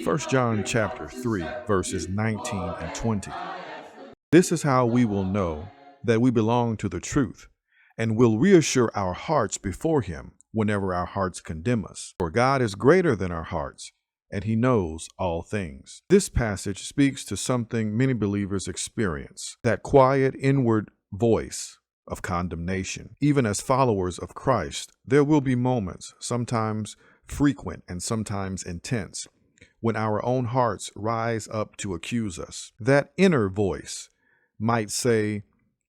First John chapter 3, verses 19 and 20. This is how we will know that we belong to the truth, and will reassure our hearts before him whenever our hearts condemn us. For God is greater than our hearts, and he knows all things. This passage speaks to something many believers experience, that quiet inward voice of condemnation. Even as followers of Christ, there will be moments, sometimes frequent and sometimes intense, when our own hearts rise up to accuse us. That inner voice might say,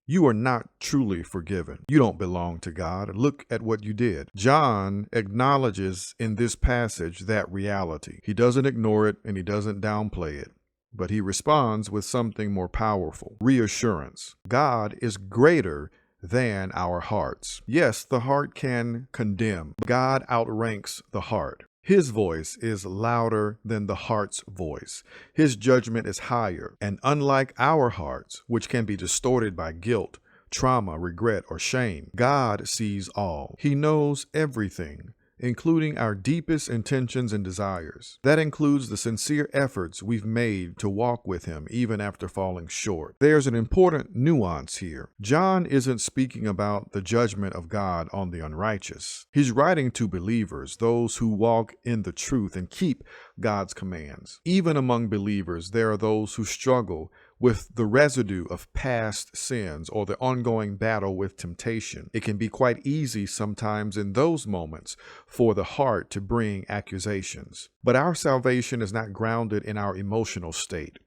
"You are not truly forgiven. You don't belong to God. Look at what you did." John acknowledges in this passage that reality. He doesn't ignore it and he doesn't downplay it, but he responds with something more powerful: reassurance. God is greater than our hearts. Yes, the heart can condemn. God outranks the heart. His voice is louder than the heart's voice. His judgment is higher. And unlike our hearts, which can be distorted by guilt, trauma, regret, or shame, God sees all. He knows everything, including our deepest intentions and desires. That includes the sincere efforts we've made to walk with him even after falling short. There's an important nuance here. John isn't speaking about the judgment of God on the unrighteous. He's writing to believers, those who walk in the truth and keep God's commands. Even among believers, there are those who struggle with the residue of past sins or the ongoing battle with temptation. It can be quite easy sometimes in those moments for the heart to bring accusations. But our salvation is not grounded in our emotional state.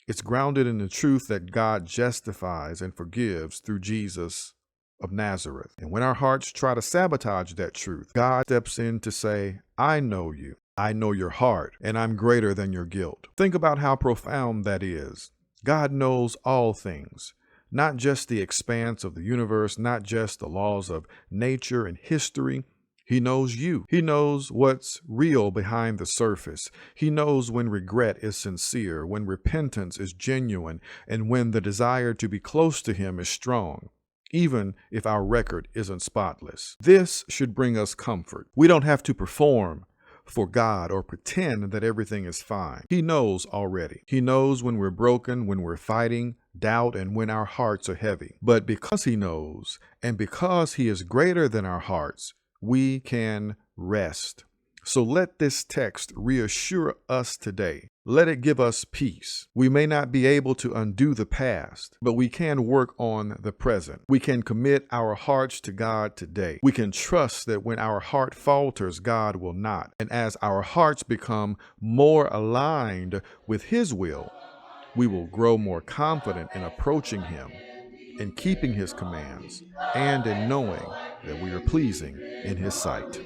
It's grounded in the truth that God justifies and forgives through Jesus of Nazareth. And when our hearts try to sabotage that truth, God steps in to say, "I know you. I know your heart, and I'm greater than your guilt." Think about how profound that is. God knows all things, not just the expanse of the universe, not just the laws of nature and history. He knows you. He knows what's real behind the surface. He knows when regret is sincere, when repentance is genuine, and when the desire to be close to him is strong, even if our record isn't spotless. This should bring us comfort. We don't have to perform for God or pretend that everything is fine. He knows already. He knows when we're broken, when we're fighting doubt, and when our hearts are heavy. But because he knows, and because he is greater than our hearts, we can rest. So let this text reassure us today. Let it give us peace. We may not be able to undo the past, but we can work on the present. We can commit our hearts to God today. We can trust that when our heart falters, God will not. And as our hearts become more aligned with his will, we will grow more confident in approaching him, in keeping his commands, and in knowing that we are pleasing in his sight.